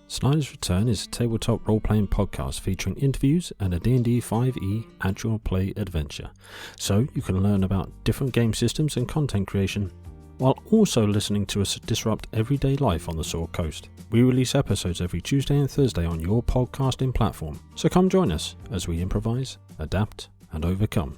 Snyder's Return is a tabletop role-playing podcast featuring interviews and a D&D 5e actual play adventure, so you can learn about different game systems and content creation, while also listening to us disrupt everyday life on the Sword Coast. We release episodes every Tuesday and Thursday on your podcasting platform, so come join us as we improvise, adapt, and overcome.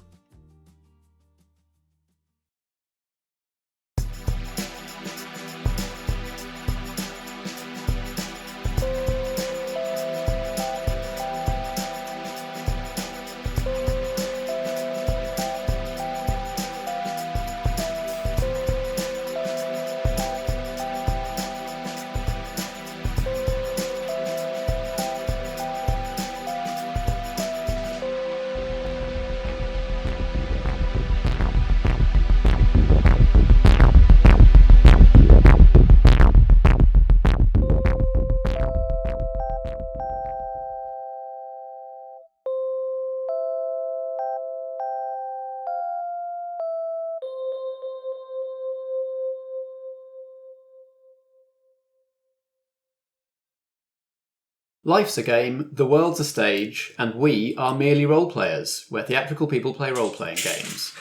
Life's a game, the world's a stage, and we are merely role-players, where theatrical people play role-playing games.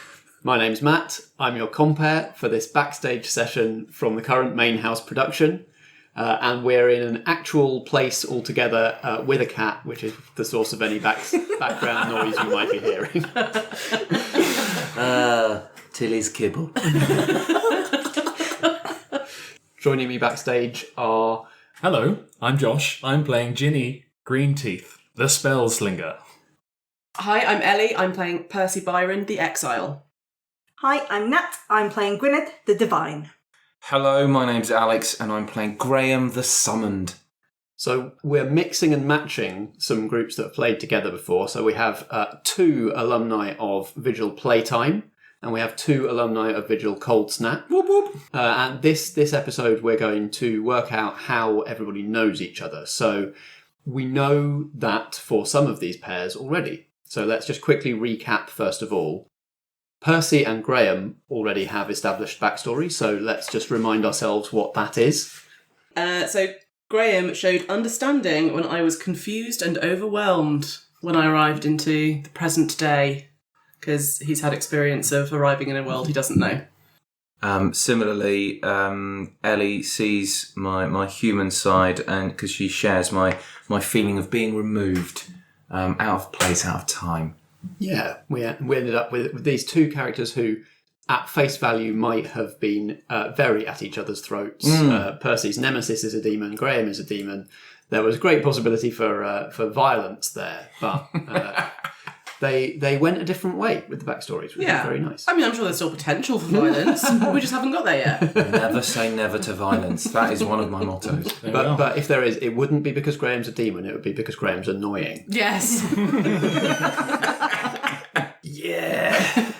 My name's Matt, I'm your compere for this backstage session from the current main house production, and we're in an actual place altogether with a cat, which is the source of any background noise you might be hearing. Tilly's kibble. Joining me backstage are... Hello, I'm Josh. I'm playing Ginny Greenteeth, the spell slinger. Hi, I'm Ellie. I'm playing Percy Byron, the exile. Hi, I'm Nat. I'm playing Gwynned, the divine. Hello, my name's Alex, and I'm playing Graham the Summoned. So we're mixing and matching some groups that have played together before. So we have 2 alumni of Vigil Playtime, and we have 2 alumni of Vigil Cold Snap. Whoop whoop. And this episode, we're going to work out how everybody knows each other. So we know that for some of these pairs already. So let's just quickly recap first of all. Percy and Graham already have established backstory, so let's just remind ourselves what that is. So Graham showed understanding when I was confused and overwhelmed when I arrived into the present day, because he's had experience of arriving in a world he doesn't know. Similarly, Ellie sees my human side, and because she shares my feeling of being removed, out of place, out of time. Yeah, we ended up with these 2 characters who, at face value, might have been very at each other's throats. Percy's nemesis is a demon, Graham is a demon. There was great possibility for violence there, but... They went a different way with the backstories, which is very nice. I mean, I'm sure there's still potential for violence. We just haven't got there yet. Never say never to violence. That is one of my mottos. But if there is, it wouldn't be because Graham's a demon, it would be because Graham's annoying. Yes. Yeah.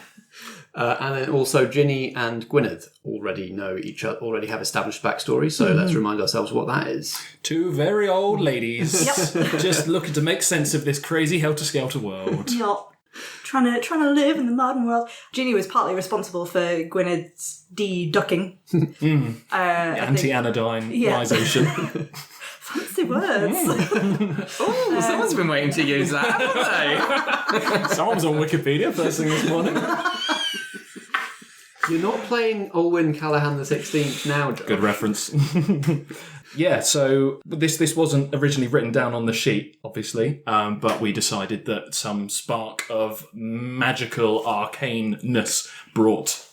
And then also Ginny and Gwynned already know each other, already have established backstories, so let's remind ourselves what that is. 2 very old ladies just looking to make sense of this crazy helter-skelter world. Yup. Trying to live in the modern world. Ginny was partly responsible for Gwynned's de-ducking. Anti-anodyne risation. Fancy words. Oh, someone's been waiting to use that, haven't they? Someone's on Wikipedia first thing this morning. You're not playing Olwyn Callahan the 16th now, Joe. Good reference. Yeah, so this wasn't originally written down on the sheet, obviously, but we decided that some spark of magical arcaneness brought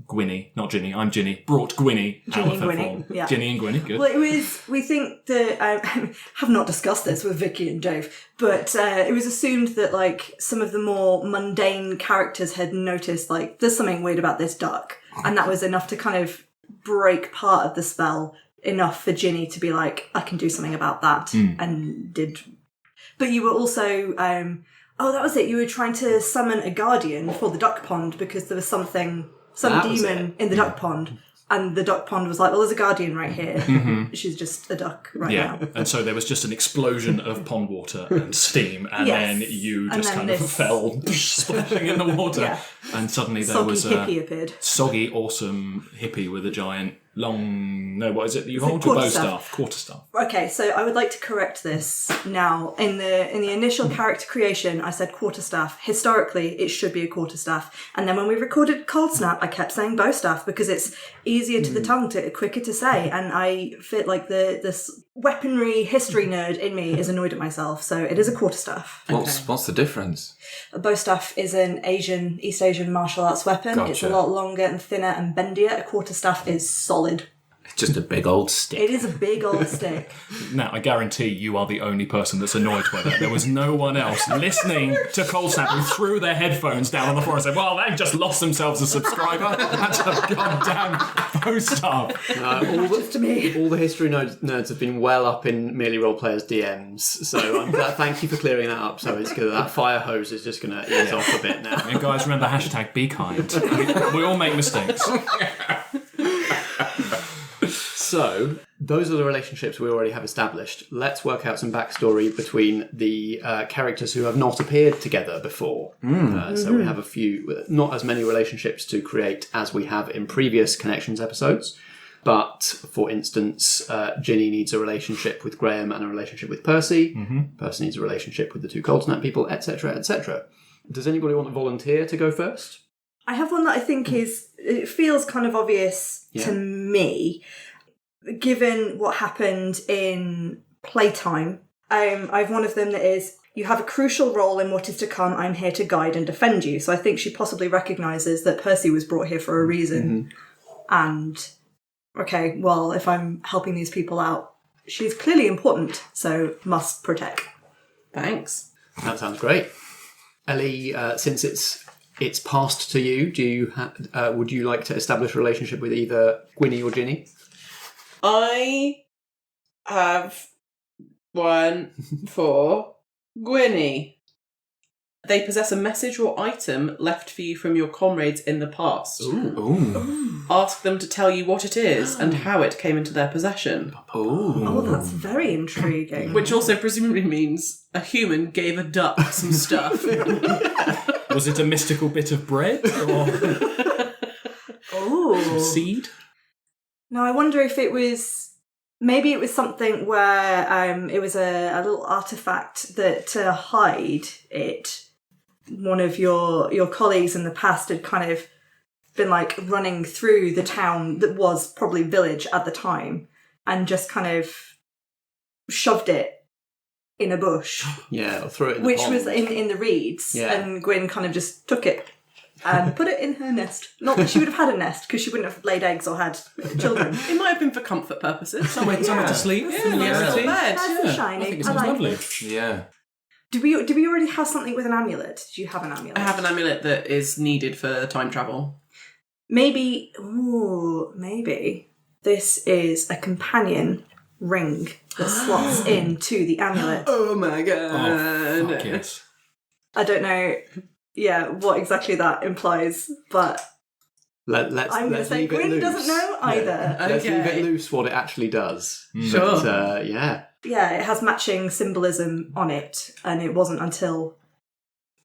Gwynny, not Ginny, I'm Ginny, brought Gwynny out of her form. Yeah. Ginny and Gwynny, good. Well, we think that, I have not discussed this with Vicky and Dave, but it was assumed that, like, some of the more mundane characters had noticed, like, there's something weird about this duck, and that was enough to kind of break part of the spell, enough for Ginny to be like, I can do something about that, and did. But you were also, that was it, you were trying to summon a guardian for the duck pond because there was some demon in the duck pond, and the duck pond was like, well, there's a guardian right here. She's just a duck now. And so there was just an explosion of pond water and steam, and then you just kind of fell splashing in the water, and suddenly there was a hippie appeared. soggy, awesome hippie with a giant What is it that you Is it hold? Your bow quarterstaff? staff, quarterstaff. Okay, so I would like to correct this now. In the initial character creation, I said quarterstaff. Historically, it should be a quarterstaff. And then when we recorded Cold Snap, I kept saying bowstaff because it's easier to the tongue, quicker to say. And I fit like this weaponry history nerd in me is annoyed at myself. So it is a quarterstaff. What's the difference? A bowstaff is an East Asian martial arts weapon. It's a Gotcha. lot longer and thinner and bendier. A quarterstaff is solid. It's just a big old stick. It is a big old stick. Now, I guarantee you are the only person that's annoyed by that. There was no one else listening to Cold Snap who threw their headphones down on the floor and said, well, they've just lost themselves a subscriber. That's a goddamn post-up. Just to me. All the history nerds have been well up in Merely Role Players DMs, so I'm glad, thank you for clearing that up. So it's good. That fire hose is just going to ease off a bit now. And guys, remember hashtag be kind. We all make mistakes. So, those are the relationships we already have established. Let's work out some backstory between the characters who have not appeared together before. So we have a few, not as many relationships to create as we have in previous Connections episodes. But, for instance, Ginny needs a relationship with Graham and a relationship with Percy. Percy needs a relationship with the two Cold Snap people, etc., etc. Does anybody want to volunteer to go first? I have one that I think it feels kind of obvious to me, given what happened in Playtime. I have one of them that is, you have a crucial role in what is to come. I'm here to guide and defend you. So I think she possibly recognises that Percy was brought here for a reason. And, okay, well, if I'm helping these people out, she's clearly important, so must protect. Thanks. That sounds great. Ellie, since it's passed to you, would you like to establish a relationship with either Gwynny or Ginny? I have one for Gwynny. They possess a message or item left for you from your comrades in the past. Ooh. Ask them to tell you what it is and how it came into their possession. Oh, that's very intriguing. Which also presumably means a human gave a duck some stuff. Was it a mystical bit of bread or some seed? No, I wonder if maybe it was something where it was a little artifact that to hide it, one of your colleagues in the past had kind of been like running through the town that was probably village at the time and just kind of shoved it in a bush. Yeah, or threw it in the which pond. was in the reeds. Yeah. And Gwyn kind of just took it and put it in her nest. Not that she would have had a nest because she wouldn't have laid eggs or had children. It might have been for comfort purposes. Somewhere to sleep. Yeah, nice little bed. That's shiny. I think it I sounds like lovely. it. Yeah. Do we already have something with an amulet? Do you have an amulet? I have an amulet that is needed for time travel. Maybe this is a companion ring that slots into the amulet. Oh my god. Oh, fuck yes. I don't know, what exactly that implies, but I'm going to say Gwyn doesn't know either. Let's leave Okay. it loose what it actually does. Sure. But, yeah. Yeah, it has matching symbolism on it, and it wasn't until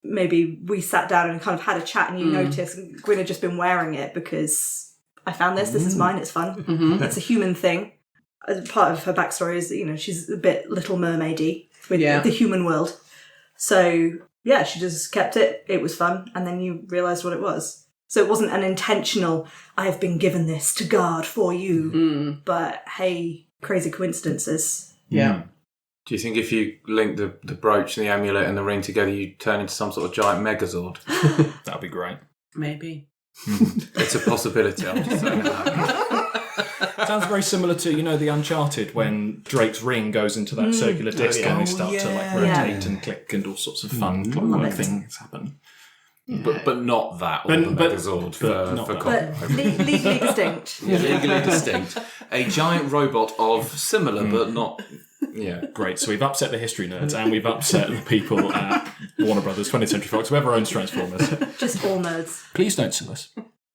maybe we sat down and kind of had a chat and you noticed Gwyn had just been wearing it because I found this is mine, it's fun. It's a human thing. Part of her backstory is, she's a bit Little Mermaid-y with the human world. So, yeah, she just kept it, it was fun, and then you realised what it was. So it wasn't an intentional, I have been given this to guard for you, but hey, crazy coincidences. Yeah. Do you think if you link the brooch and the amulet and the ring together, you turn into some sort of giant megazord? That'd be great. Maybe. It's a possibility. I'm just saying that. Sounds very similar to, the Uncharted when Drake's ring goes into that circular disc and they start to rotate and click and all sorts of fun clockwork things happen. But not that, or the megazord for But legally distinct. legally distinct. A giant robot of similar but not. Yeah. Great. So we've upset the history nerds and we've upset the people at Warner Brothers, 20th Century Fox, whoever owns Transformers. Just all nerds. Please don't sue us.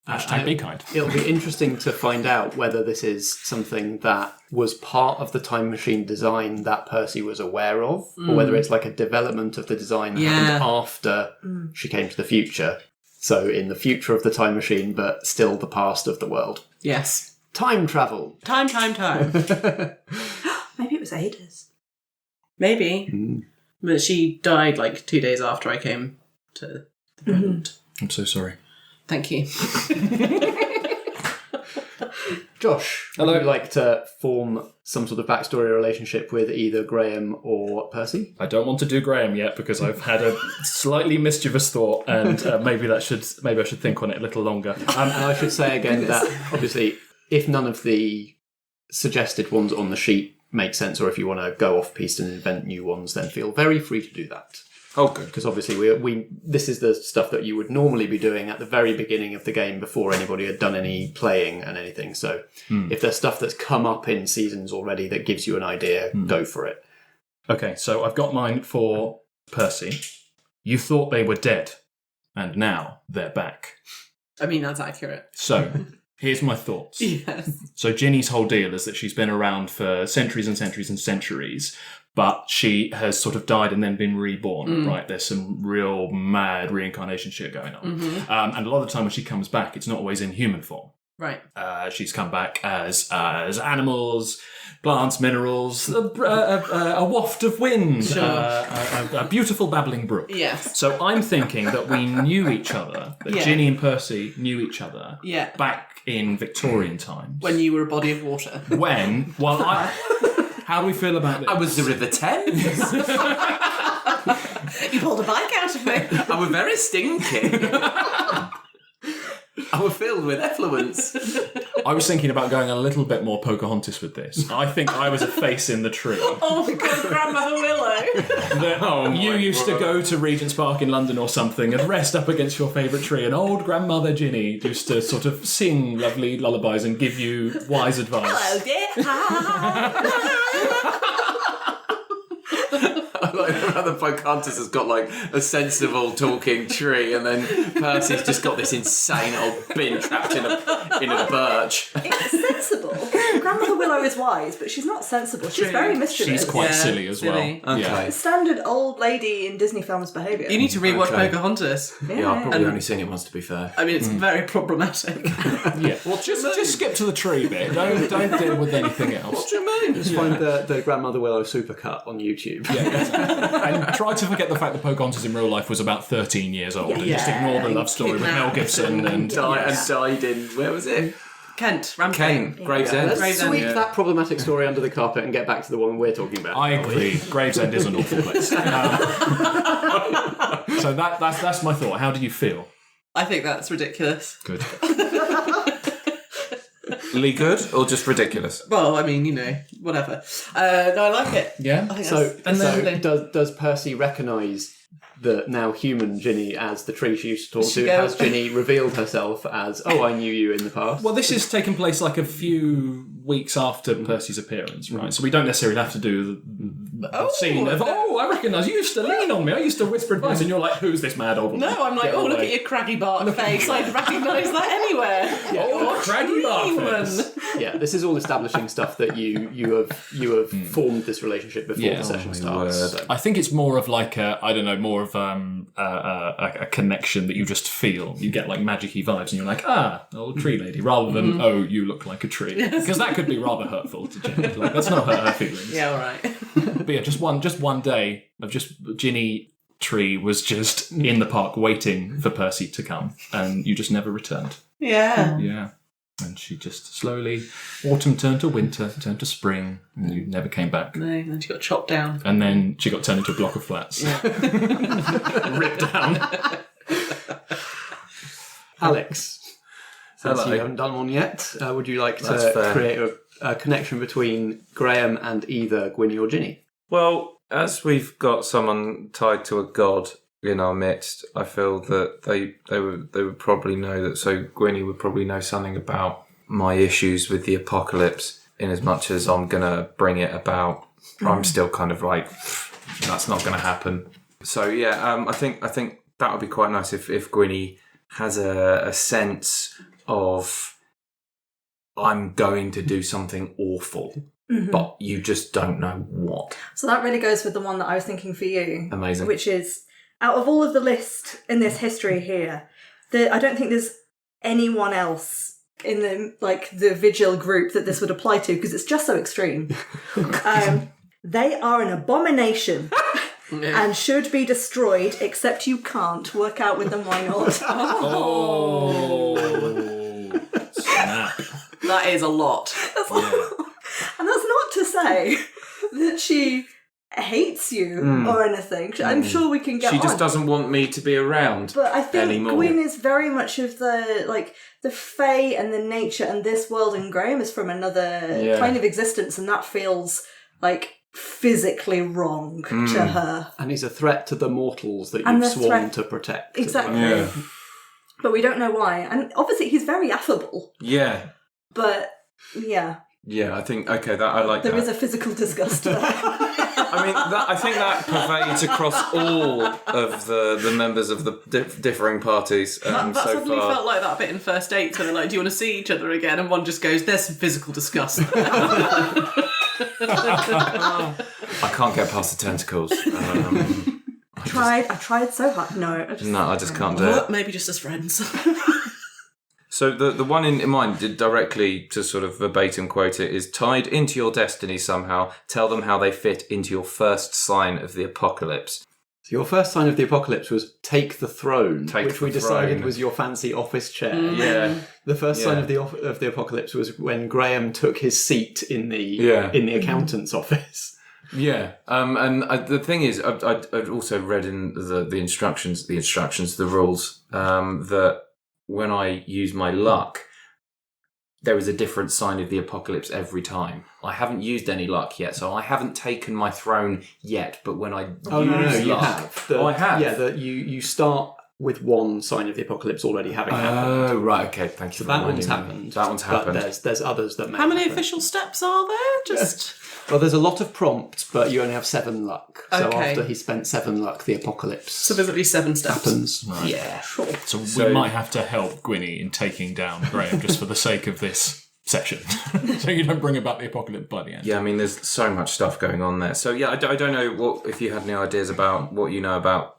Hashtag be kind. It'll be interesting to find out whether this is something that was part of the time machine design that Percy was aware of, or whether it's like a development of the design that happened after she came to the future. So in the future of the time machine, but still the past of the world. Yes. Time travel. Time. Maybe it was Ada's. Maybe. But she died like 2 days after I came to the present. I'm so sorry. Thank you. Josh, Hello. would you like to form some sort of backstory relationship with either Graham or Percy? I don't want to do Graham yet because I've had a slightly mischievous thought, and maybe I should think on it a little longer. And I should say again that obviously, if none of the suggested ones on the sheet make sense, or if you want to go off piste and invent new ones, then feel very free to do that. Oh, good. Because obviously, we this is the stuff that you would normally be doing at the very beginning of the game before anybody had done any playing and anything. So, if there's stuff that's come up in seasons already that gives you an idea, go for it. Okay, so I've got mine for Percy. You thought they were dead, and now they're back. I mean, that's accurate. So, here's my thoughts. Yes. So Ginny's whole deal is that she's been around for centuries and centuries and centuries, but she has sort of died and then been reborn, right? There's some real mad reincarnation shit going on. And a lot of the time when she comes back, it's not always in human form. Right. She's come back as animals, plants, minerals, a waft of wind, Sure. a beautiful babbling brook. Yes. So I'm thinking that we knew each other, that Yeah. Ginny and Percy knew each other Yeah. back in Victorian times. When you were a body of water. How do we feel about this? I was the River Thames. You pulled a bike out of me. I was very stinking. I was filled with effluence. I was thinking about going a little bit more Pocahontas with this. I think I was a face in the tree. Oh my god, Grandmother Willow. You used to go to Regent's Park in London or something and rest up against your favourite tree, and old Grandmother Ginny used to sort of sing lovely lullabies and give you wise advice. Hello, dear. I like how the Pocahontas has got like a sensible talking tree, and then Percy's just got this insane old bin trapped in a birch. It's sensible. Grandmother Willow is wise, but she's not sensible. She's very mischievous. She's quite Yeah, silly as silly. well. Okay. Yeah. Standard old lady in Disney films behaviour. You need to rewatch Okay. Pocahontas. Yeah, I've probably only seen it once, to be fair. I mean, it's very problematic. Yeah. Well, just skip to the tree bit. Don't deal with anything else. What do you mean? Just find the Grandmother Willow supercut on YouTube. And try to forget the fact that Pocahontas in real life was about 13 years old, and just ignore the love story with Mel Gibson and Died in, where was it? Kent, Ramsgate. Gravesend. Let's Gravesend, sweep yeah. that problematic story under the carpet and get back to the one we're talking about. I agree. Gravesend is an awful place. So that's my thought. How do you feel? I think that's ridiculous. Good. Really good or just ridiculous? Well, I mean, whatever. No, I like it. Yeah. I think So, that's lovely. does Percy recognise the now human Ginny as the tree she used to talk to? go- Has Ginny revealed herself as, I knew you in the past? Well, this is taking place like a few weeks after Percy's appearance, right? So we don't necessarily have to do the scene of, I recognise you used to lean on me, I used to whisper advice, and you're like, who's this mad old woman? No, I'm like, Get look away. at your craggy bark face. I'd recognise that anywhere. Oh, craggy bark face. Yeah, this is all establishing stuff that you have formed this relationship before Yeah. the session my starts. word. So. I think it's more of like a connection that you just feel. You get like magic-y vibes, and you're like, old tree lady, rather than you look like a tree, because that could be rather hurtful to Ginny. Like, that's not hurt her feelings. Yeah, all right. But yeah, just one day of just Ginny Tree was just in the park waiting for Percy to come, and you just never returned. Yeah. Yeah. And she just slowly, autumn turned to winter, turned to spring, and you never came back. No, then she got chopped down. And then she got turned into a block of flats. Ripped down. Alex, since Hello. you haven't done one yet, would you like That's to fair. create a connection between Graham and either Gwynny or Ginny? Well, as we've got someone tied to a god in our midst, I feel that they would probably know that. So Gwynny would probably know something about my issues with the apocalypse, in as much as I'm gonna bring it about. I'm still kind of like, that's not gonna happen. So yeah, I think that would be quite nice if Gwynny has a sense of, I'm going to do something awful. But you just don't know what. So that really goes with the one that I was thinking for you. Amazing. Which is, out of all of the list in this history here, I don't think there's anyone else in the Vigil group that this would apply to because it's just so extreme. They are an abomination and should be destroyed, except you can't. Work out with them why not. Oh, snap. That is a lot. And that's not to say that she hates you or anything. I'm sure we can get She on. just doesn't want me to be around. But I think anymore. Gwyn is very much of the fae and the nature, and this world, and Graham is from another plane of existence, and that feels like physically wrong to her. And he's a threat to the mortals that And you've the sworn threat- to protect. Exactly. Yeah. But we don't know why. And obviously he's very affable. Yeah. But yeah, Yeah, I think, okay, that I like there that. is a physical disgust there. I mean, I think that pervades across all of the members of the differing parties That so suddenly far. felt like that bit in First Dates where they're like, do you want to see each other again? And one just goes, there's some physical disgust. I can't get past the tentacles. I tried so hard. No, I just can't do it. Or maybe just as friends. So the one in mind, directly to sort of verbatim quote it, is tied into your destiny somehow. Tell them how they fit into your first sign of the apocalypse. So your first sign of the apocalypse was take the throne, Take which the we decided throne. was your fancy office chair. Yeah. The first sign Yeah. of the apocalypse was when Graham took his seat in the accountant's office. Yeah, the thing is, I'd also read in the instructions, the rules, that when I use my luck, there is a different sign of the apocalypse every time. I haven't used any luck yet, so I haven't taken my throne yet. But when I use you luck, have. I have. Yeah, you start with one sign of the apocalypse already having happened. Oh, right, okay, thank you So for that one's reminding me. happened. That one's happened. But there's others that may How many happen. official steps are there? Just Well, there's a lot of prompts, but you only have 7 luck. So Okay. after he spent 7 luck, the apocalypse so there's at least 7 steps. happens. Yeah, sure. So we might have to help Gwynny in taking down Graham just for the sake of this session. So you don't bring about the apocalypse by the end. Yeah, I mean, there's so much stuff going on there. So yeah, I don't know if you had any ideas about what you know about.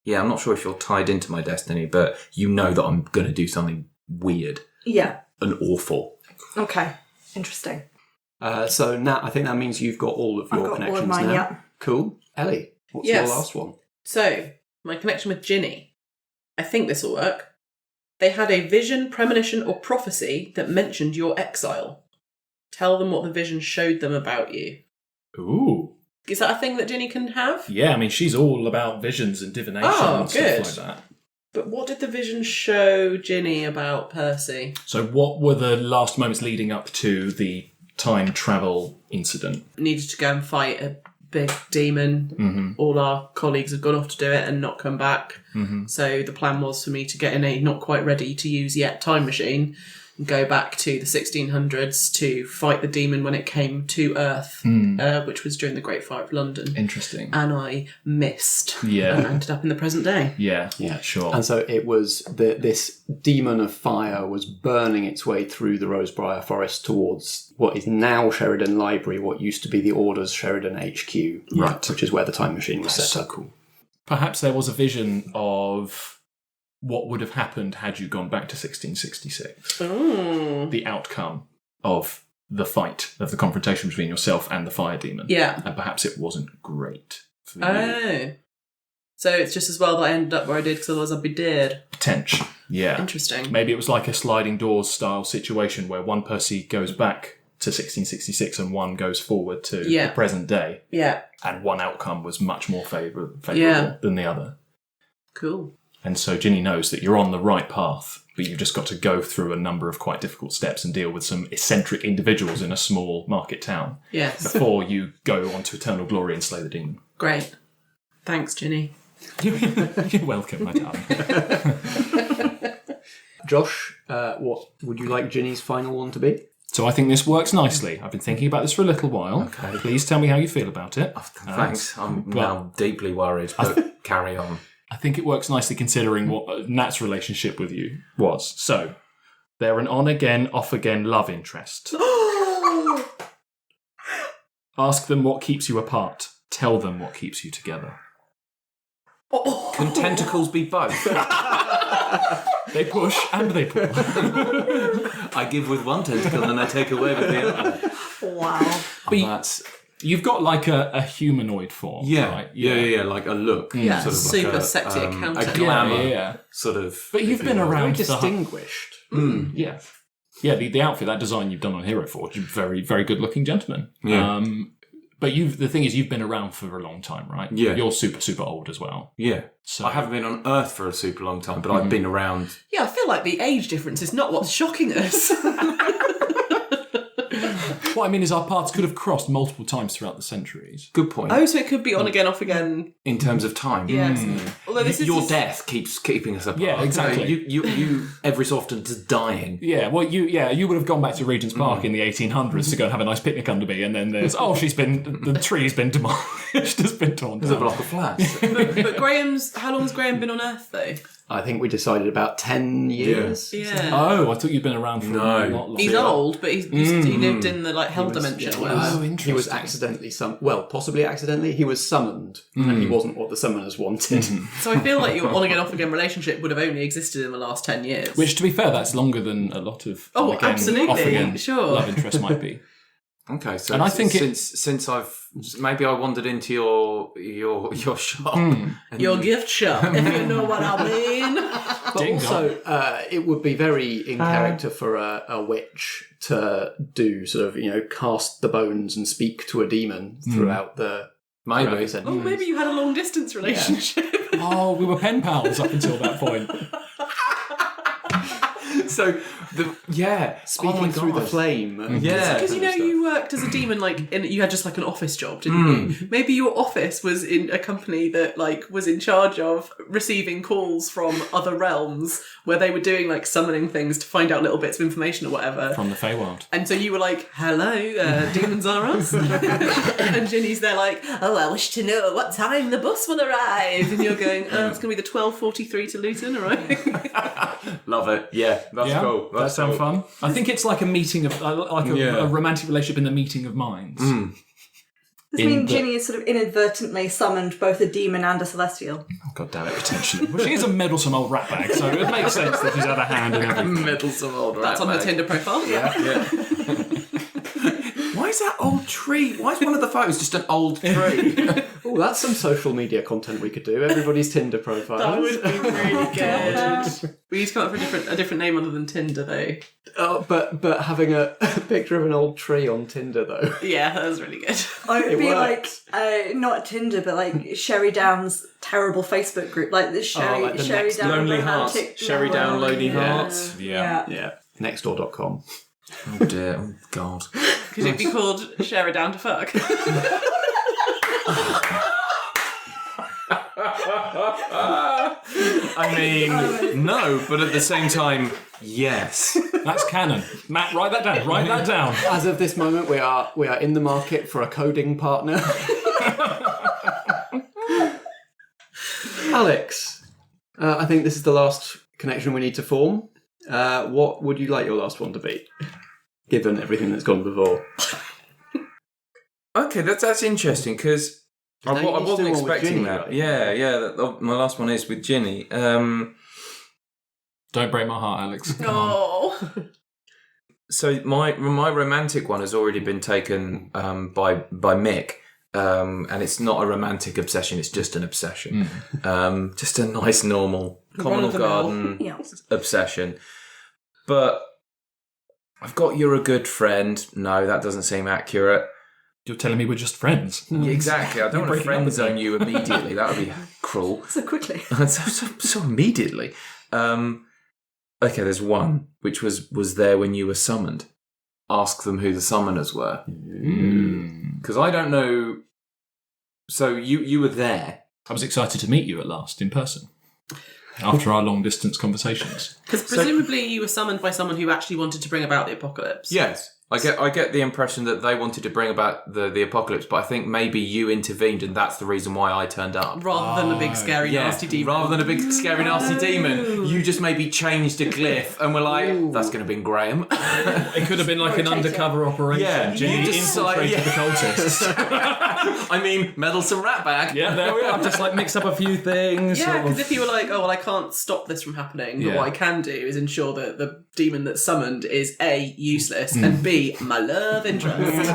Yeah, I'm not sure if you're tied into my destiny, but you know that I'm going to do something weird Yeah. and awful. Okay. Interesting. So Nat, I think that means you've got all of I've your got all connections of mine, now. yeah. Cool. Ellie, what's Yes. your last one? So, my connection with Ginny. I think this will work. They had a vision, premonition, or prophecy that mentioned your exile. Tell them what the vision showed them about you. Ooh. Is that a thing that Ginny can have? Yeah, I mean, she's all about visions and divination Oh, and stuff good. like that. But what did the vision show Ginny about Percy? So what were the last moments leading up to the time travel incident? Needed to go and fight a big demon. Mm-hmm. All our colleagues have gone off to do it and not come back. Mm-hmm. So the plan was for me to get in a not quite ready to use yet time machine and go back to the 1600s to fight the demon when it came to Earth, which was during the Great Fire of London. Interesting. And I missed. Yeah. And ended up in the present day. Yeah, Yeah. sure. And so it was this demon of fire was burning its way through the Rosebriar Forest towards what is now Sheridan Library, what used to be the Order's Sheridan HQ, Right. which is where the time machine was set up. cool. Perhaps there was a vision of what would have happened had you gone back to 1666. Ooh. The outcome of the fight, of the confrontation between yourself and the fire demon. Yeah. And perhaps it wasn't great for you. Oh. So it's just as well that I ended up where I did, because otherwise I'd be dead. Potential. Yeah. Interesting. Maybe it was like a sliding doors style situation where one Percy goes back to 1666 and one goes forward to Yeah. the present day, Yeah. and one outcome was much more favourable Yeah. than the other. Cool. And so Ginny knows that you're on the right path, but you've just got to go through a number of quite difficult steps and deal with some eccentric individuals in a small market town Yes. before you go on to eternal glory and slay the demon. Great. Thanks, Ginny. You're welcome, my darling. Josh, what would you like Ginny's final one to be? So I think this works nicely. I've been thinking about this for a little while. Okay. Please tell me how you feel about it. Thanks. I'm Well- now deeply worried, but carry on. I think it works nicely considering what Nat's relationship with you was. So, they're an on-again, off-again love interest. Ask them what keeps you apart. Tell them what keeps you together. Can tentacles be both? They push and they pull. I give with one tentacle and I take away with the other. Wow. But That's you've got like a humanoid form, right? yeah, like a look, Yeah, sort of super like sexy a accountant. glamour, Yeah. sort of. But you've been Very around distinguished. Yeah. Yeah, the outfit, that design you've done on Hero Forge, you're very, very good looking gentleman. Yeah. But the thing is, you've been around for a long time, right? Yeah. You're super, super old as well. Yeah. So I haven't been on Earth for a super long time, but I've been around. Yeah, I feel like the age difference is not what's shocking us. what I mean is our paths could have crossed multiple times throughout the centuries. Good point. Oh, so it could be on again, off again. In terms of time. Yes. Although this is Your just- death keeps keeping us apart. Yeah, exactly. You every so often just dying. Yeah, well, you would have gone back to Regent's Park in the 1800s to go and have a nice picnic under me, and then there's the tree's been demolished, has been torn There's a down. block of flats. But how long has Graham been on Earth though? I think we decided about 10 years. Yeah. Oh, I thought you'd been around for a lot longer. He's old, but he lived in the hell dimension. or whatever. Oh, He was accidentally possibly accidentally, he was summoned, and he wasn't what the summoners wanted. So I feel like your on again, off again relationship would have only existed in the last 10 years. Which, to be fair, that's longer than a lot of Oh, on again, absolutely, off again sure. love interest might be. Okay, so And I think since I've maybe I wandered into your shop, and Your gift shop, if you know what I mean. But Ding also, it would be very in character for a witch to do sort of, cast the bones and speak to a demon throughout the maybe. Oh, maybe you had a long distance relationship. Oh, we were pen pals up until that point. So speaking through the flame. Yeah. Because you worked as a demon, you had just like an office job, didn't you? Maybe your office was in a company that was in charge of receiving calls from other realms where they were doing summoning things to find out little bits of information or whatever. From the Feywild. And so you were like, hello, demons are us. And Ginny's there oh, I wish to know what time the bus will arrive. And you're going, it's going to be the 12:43 to Luton, all right? Love it. Yeah, that's cool. That sounds fun. I think it's like a meeting of a romantic relationship in the meeting of minds. Does this mean Ginny has sort of inadvertently summoned both a demon and a celestial? Oh, God damn it, potentially. Well, she is a meddlesome old ratbag, so it makes sense that she's had a hand in everything. Meddlesome old That's on the Tinder profile. Yeah. Why is that old tree? Why is one of the photos just an old tree? Oh, that's some social media content we could do. Everybody's Tinder profile. That would be really good. We need to come up with a different name other than Tinder, though. Oh, but having a picture of an old tree on Tinder, though. Yeah, that was really good. Or it'd It be works. not Tinder, but Sherrydown's terrible Facebook group, like the like the next Sherrydown Lonely Hearts. romantic Sherrydown novel. Lonely Hearts. Yeah. Yeah. Nextdoor.com. Oh dear. Oh God. Could it be called Sherrydown to fuck? I mean, no, but at the same time, yes. That's canon. Matt, write that down. Write that down. As of this moment, we are in the market for a coding partner. Alex, I think this is the last connection we need to form. What would you like your last one to be, given everything that's gone before? Okay, that's interesting because I Now you need to wasn't do one with expecting Ginny, that. right? Yeah. My last one is with Ginny. Don't break my heart, Alex. Come on. Oh. So my romantic one has already been taken by Mick, and it's not a romantic obsession; it's just an obsession, just a nice, normal, common garden Yeah. obsession. But I've got you're a good friend. No, that doesn't seem accurate. You're telling me we're just friends. Yeah, exactly. I don't want to breaking up friend with zone you immediately. That would be cruel. So quickly. so immediately. Okay, there's one which was there when you were summoned. Ask them who the summoners were, because I don't know. So you were there. I was excited to meet you at last in person after our long distance conversations. Because presumably you were summoned by someone who actually wanted to bring about the apocalypse. Yes. I get the impression that they wanted to bring about the apocalypse, but I think maybe you intervened and that's the reason why I turned up. Rather than a big scary nasty demon. Rather than a big scary nasty demon, you just maybe changed a glyph and were like, that's going to be Graham. It could have been like an undercover operation. Yeah, Ginny infiltrated the cultists. I mean, meddlesome rat bag. Yeah, there we are. Just like mix up a few things. Yeah, because if you were like, oh, well, I can't stop this from happening, but what I can do is ensure that the demon that's summoned is A, useless, and B, my love interest.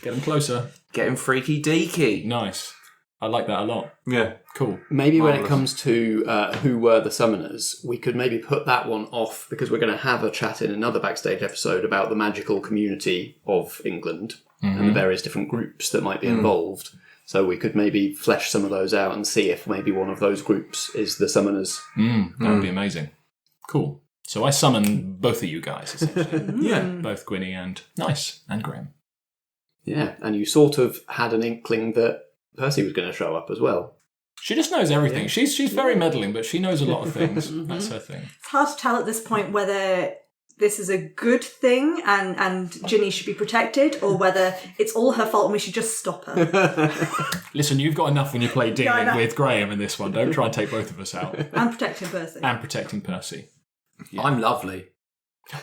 Get him closer. Get him freaky deaky. Nice. I like that a lot. Yeah. Cool. Maybe Marvellous. when it comes to who were the summoners, we could maybe put that one off because we're going to have a chat in another Backstage episode about the magical community of England and the various different groups that might be involved. So we could maybe flesh some of those out and see if maybe one of those groups is the summoners. That would be amazing. Cool. So I summon both of you guys, essentially. Yeah. Both Gwynny and Graham. Yeah, and you sort of had an inkling that Percy was going to show up as well. She just knows everything. Yeah. She's very meddling, but she knows a lot of things. That's her thing. It's hard to tell at this point whether this is a good thing and Ginny should be protected, or whether it's all her fault and we should just stop her. Listen, you've got enough when you play dealing with Graham in this one. Don't try and take both of us out. And protecting Percy. Yeah. I'm lovely.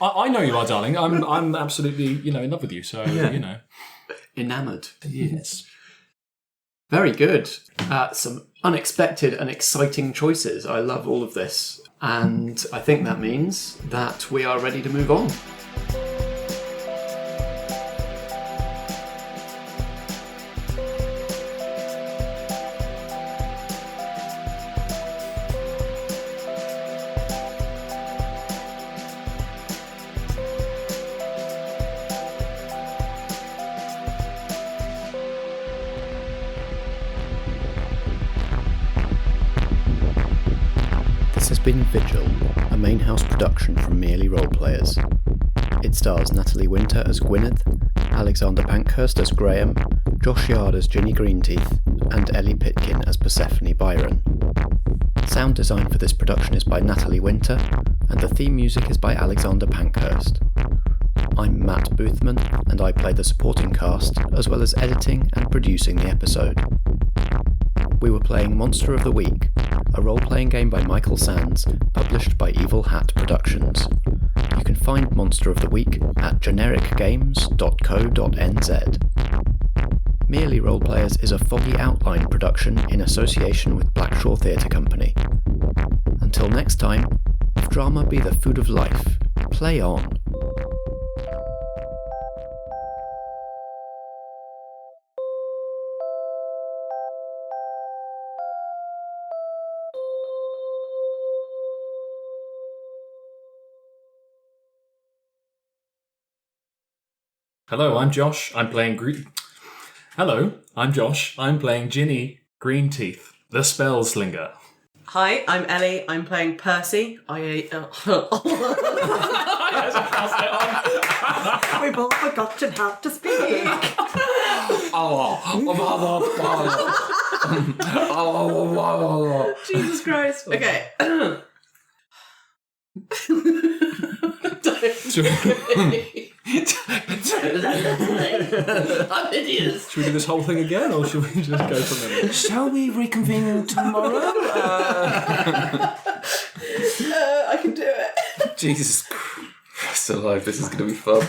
I know you are, darling. I'm absolutely, in love with you. So, Enamoured. Yes. Very good. Some unexpected and exciting choices. I love all of this. And I think that means that we are ready to move on. This has been Vigil, a main house production from Merely Roleplayers. It stars Natalie Winter as Gwynned, Alexander Pankhurst as Graham, Josh Yard as Ginny Greenteeth, and Ellie Pitkin as Persephone Byron. Sound design for this production is by Natalie Winter, and the theme music is by Alexander Pankhurst. I'm Matt Boothman, and I play the supporting cast, as well as editing and producing the episode. We were playing Monster of the Week, a role-playing game by Michael Sands, published by Evil Hat Productions. You can find Monster of the Week at genericgames.co.nz. Merely Roleplayers is a Foggy Outline production in association with Blackshaw Theatre Company. Until next time, if drama be the food of life, play on. Hello, I'm Josh. I'm playing Ginny Greenteeth, the Spellslinger. Hi, I'm Ellie. I'm playing Percy. We've all forgotten how to speak. Jesus Christ. Okay. I'm hideous. Should we do this whole thing again, or should we just go from there? Shall we reconvene tomorrow? I can do it. Jesus Christ alive, this is going to be fun.